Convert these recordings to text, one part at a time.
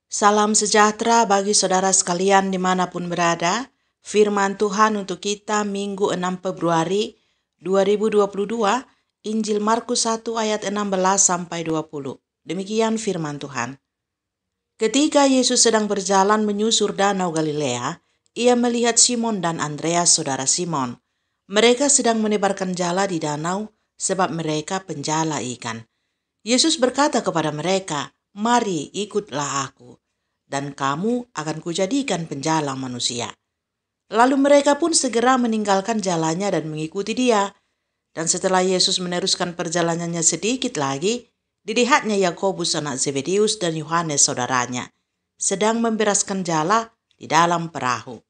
Salam sejahtera bagi saudara sekalian dimanapun berada. Firman Tuhan untuk kita Minggu 6 Februari 2022, Injil Markus 1 ayat 16-20. Demikian firman Tuhan. Ketika Yesus sedang berjalan menyusur danau Galilea, ia melihat Simon dan Andreas saudara Simon. Mereka sedang menebarkan jala di danau sebab mereka penjala ikan. Yesus berkata kepada mereka, "Mari ikutlah aku, dan kamu akan kujadikan penjala manusia." Lalu mereka pun segera meninggalkan jalannya dan mengikuti dia. Dan setelah Yesus meneruskan perjalanannya sedikit lagi, dilihatnya Yakobus anak Zebedeus dan Yohanes saudaranya sedang memberaskan jala di dalam perahu.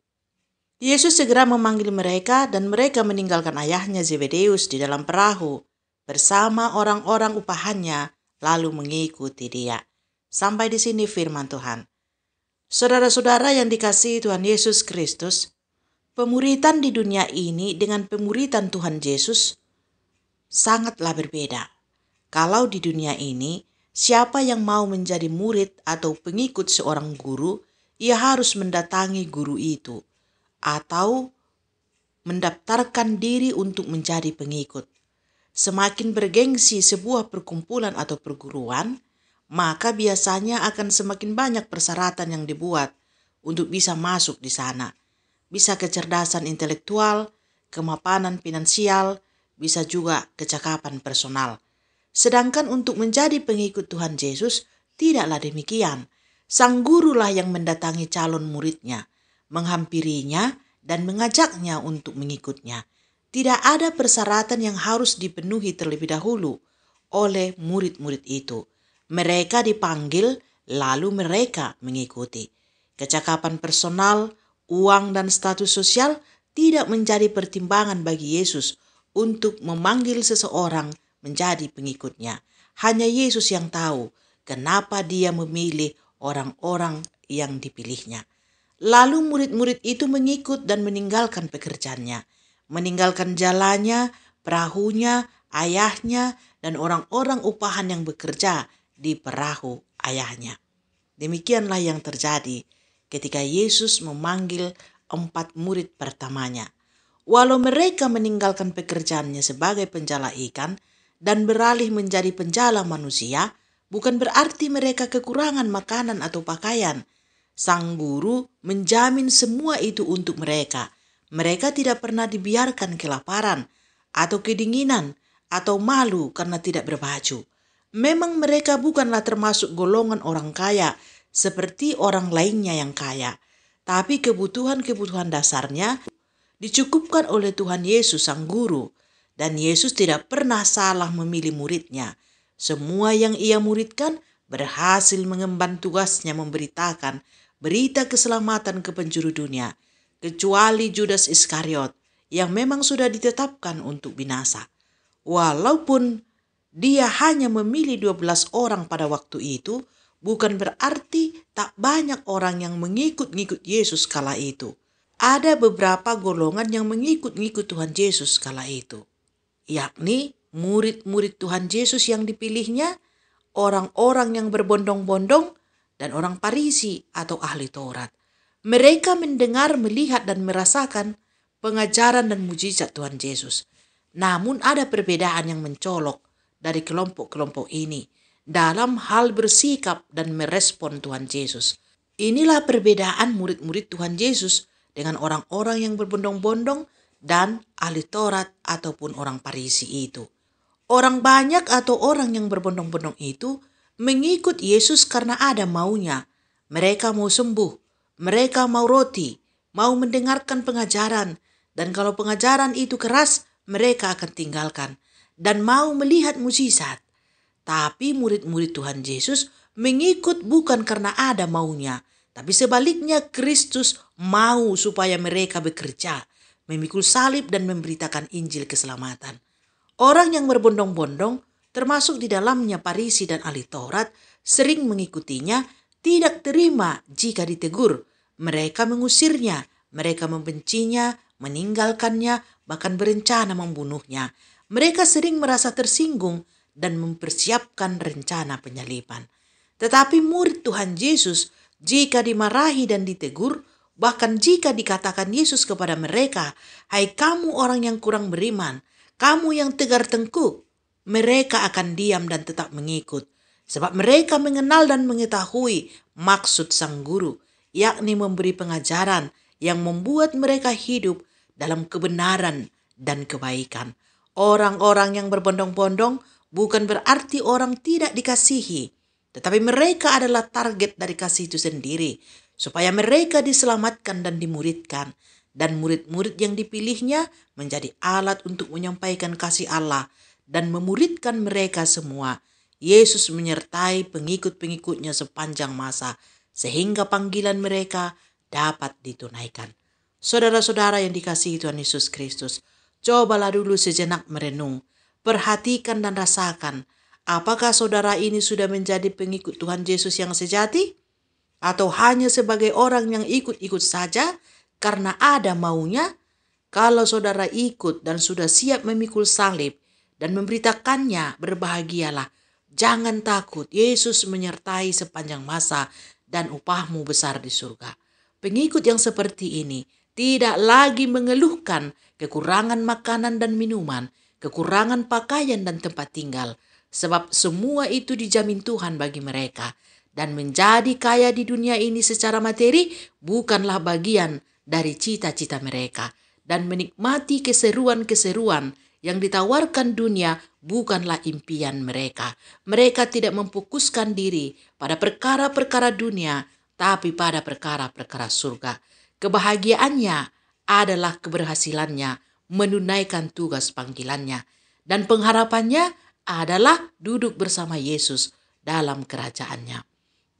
Yesus segera memanggil mereka dan mereka meninggalkan ayahnya Zebedeus di dalam perahu bersama orang-orang upahannya lalu mengikuti dia. Sampai di sini firman Tuhan. Saudara-saudara yang dikasihi Tuhan Yesus Kristus, pemuritan di dunia ini dengan pemuritan Tuhan Yesus sangatlah berbeda. Kalau di dunia ini, siapa yang mau menjadi murid atau pengikut seorang guru, ia harus mendatangi guru itu atau mendaftarkan diri untuk menjadi pengikut. Semakin bergengsi sebuah perkumpulan atau perguruan, maka biasanya akan semakin banyak persyaratan yang dibuat untuk bisa masuk di sana. Bisa kecerdasan intelektual, kemapanan finansial, bisa juga kecakapan personal. Sedangkan untuk menjadi pengikut Tuhan Yesus, tidaklah demikian. Sang gurulah yang mendatangi calon muridnya, menghampirinya, dan mengajaknya untuk mengikutnya. Tidak ada persyaratan yang harus dipenuhi terlebih dahulu oleh murid-murid itu. Mereka dipanggil, lalu mereka mengikuti. Kecakapan personal, uang, dan status sosial tidak menjadi pertimbangan bagi Yesus untuk memanggil seseorang menjadi pengikutnya. Hanya Yesus yang tahu kenapa dia memilih orang-orang yang dipilihnya. Lalu murid-murid itu mengikut dan meninggalkan pekerjaannya, meninggalkan jalannya, perahunya, ayahnya, dan orang-orang upahan yang bekerja di perahu ayahnya. Demikianlah yang terjadi ketika Yesus memanggil 4 murid pertamanya. Walau mereka meninggalkan pekerjaannya sebagai penjala ikan dan beralih menjadi penjala manusia, bukan berarti mereka kekurangan makanan atau pakaian. Sang guru menjamin semua itu untuk mereka. Mereka tidak pernah dibiarkan kelaparan atau kedinginan atau malu karena tidak berbaju. Memang mereka bukanlah termasuk golongan orang kaya seperti orang lainnya yang kaya, tapi kebutuhan-kebutuhan dasarnya dicukupkan oleh Tuhan Yesus sang guru, dan Yesus tidak pernah salah memilih muridnya. Semua yang ia muridkan berhasil mengemban tugasnya memberitakan berita keselamatan ke penjuru dunia, kecuali Judas Iskariot yang memang sudah ditetapkan untuk binasa. Walaupun dia hanya memilih 12 orang pada waktu itu, bukan berarti tak banyak orang yang mengikut-ngikut Yesus kala itu. Ada beberapa golongan yang mengikut-ngikut Tuhan Yesus kala itu, yakni murid-murid Tuhan Yesus yang dipilihnya, orang-orang yang berbondong-bondong, dan orang Farisi atau ahli Taurat. Mereka mendengar, melihat, dan merasakan pengajaran dan mujizat Tuhan Yesus. Namun ada perbedaan yang mencolok dari kelompok-kelompok ini dalam hal bersikap dan merespon Tuhan Yesus. Inilah perbedaan murid-murid Tuhan Yesus dengan orang-orang yang berbondong-bondong dan ahli Taurat ataupun orang Farisi itu. Orang banyak atau orang yang berbondong-bondong itu mengikut Yesus karena ada maunya. Mereka mau sembuh, mereka mau roti, mau mendengarkan pengajaran, dan kalau pengajaran itu keras, mereka akan tinggalkan dan mau melihat mukjizat. Tapi murid-murid Tuhan Yesus mengikut bukan karena ada maunya, tapi sebaliknya Kristus mau supaya mereka bekerja, memikul salib dan memberitakan Injil keselamatan. Orang yang berbondong-bondong, termasuk di dalamnya Farisi dan ahli Taurat, sering mengikutinya, tidak terima jika ditegur. Mereka mengusirnya, mereka membencinya, meninggalkannya, bahkan berencana membunuhnya. Mereka sering merasa tersinggung dan mempersiapkan rencana penyaliban. Tetapi murid Tuhan Yesus jika dimarahi dan ditegur, bahkan jika dikatakan Yesus kepada mereka, "Hai kamu orang yang kurang beriman, kamu yang tegar tengkuk," mereka akan diam dan tetap mengikut. Sebab mereka mengenal dan mengetahui maksud sang guru, yakni memberi pengajaran yang membuat mereka hidup dalam kebenaran dan kebaikan. Orang-orang yang berbondong-bondong bukan berarti orang tidak dikasihi, tetapi mereka adalah target dari kasih itu sendiri, supaya mereka diselamatkan dan dimuridkan. Dan murid-murid yang dipilihnya menjadi alat untuk menyampaikan kasih Allah dan memuridkan mereka semua. Yesus menyertai pengikut-pengikutnya sepanjang masa, sehingga panggilan mereka dapat ditunaikan. Saudara-saudara yang dikasihi Tuhan Yesus Kristus, cobalah dulu sejenak merenung, perhatikan dan rasakan, apakah saudara ini sudah menjadi pengikut Tuhan Yesus yang sejati? Atau hanya sebagai orang yang ikut-ikut saja karena ada maunya? Kalau saudara ikut dan sudah siap memikul salib dan memberitakannya, berbahagialah. Jangan takut, Yesus menyertai sepanjang masa dan upahmu besar di surga. Pengikut yang seperti ini tidak lagi mengeluhkan kekurangan makanan dan minuman, kekurangan pakaian dan tempat tinggal, sebab semua itu dijamin Tuhan bagi mereka. Dan menjadi kaya di dunia ini secara materi bukanlah bagian dari cita-cita mereka. Dan menikmati keseruan-keseruan yang ditawarkan dunia bukanlah impian mereka. Mereka tidak memfokuskan diri pada perkara-perkara dunia, tapi pada perkara-perkara surga. Kebahagiaannya adalah keberhasilannya menunaikan tugas panggilannya. Dan pengharapannya adalah duduk bersama Yesus dalam kerajaannya.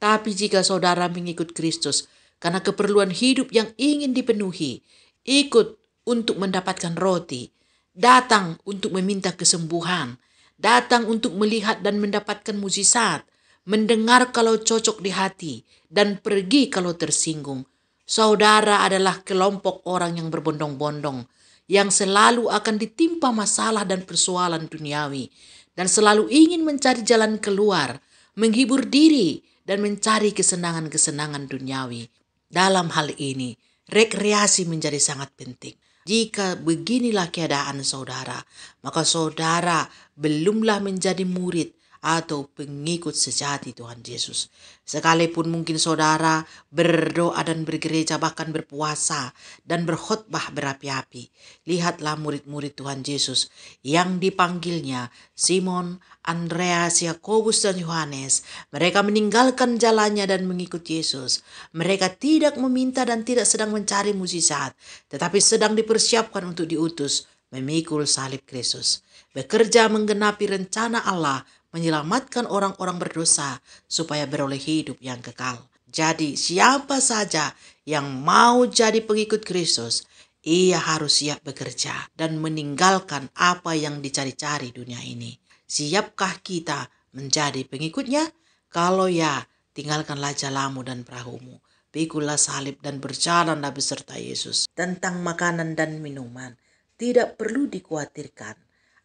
Tapi jika saudara mengikut Kristus karena keperluan hidup yang ingin dipenuhi, ikut untuk mendapatkan roti, datang untuk meminta kesembuhan, datang untuk melihat dan mendapatkan mukjizat, mendengar kalau cocok di hati, dan pergi kalau tersinggung, saudara adalah kelompok orang yang berbondong-bondong, yang selalu akan ditimpa masalah dan persoalan duniawi, dan selalu ingin mencari jalan keluar, menghibur diri, dan mencari kesenangan-kesenangan duniawi. Dalam hal ini, rekreasi menjadi sangat penting. Jika beginilah keadaan saudara, maka saudara belumlah menjadi murid atau pengikut sejati Tuhan Yesus. Sekalipun mungkin saudara berdoa dan bergereja, bahkan berpuasa dan berkhotbah berapi-api, lihatlah murid-murid Tuhan Yesus yang dipanggilnya Simon, Andreas, Yakobus, dan Yohanes. Mereka meninggalkan jalannya dan mengikut Yesus. Mereka tidak meminta dan tidak sedang mencari mukjizat, tetapi sedang dipersiapkan untuk diutus memikul salib Kristus, bekerja menggenapi rencana Allah menyelamatkan orang-orang berdosa supaya beroleh hidup yang kekal. Jadi siapa saja yang mau jadi pengikut Kristus, ia harus siap bekerja dan meninggalkan apa yang dicari-cari dunia ini. Siapkah kita menjadi pengikutnya? Kalau ya, tinggalkanlah jalamu dan perahumu, pikulah salib dan berjalanlah beserta Yesus. Tentang makanan dan minuman, tidak perlu dikhawatirkan.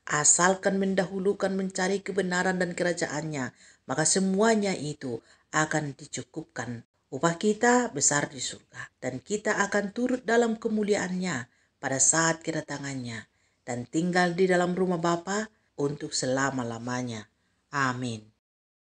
Asalkan mendahulukan mencari kebenaran dan kerajaannya, maka semuanya itu akan dicukupkan. Upah kita besar di surga, dan kita akan turut dalam kemuliaannya pada saat kedatangannya, dan tinggal di dalam rumah Bapa untuk selama-lamanya. Amin.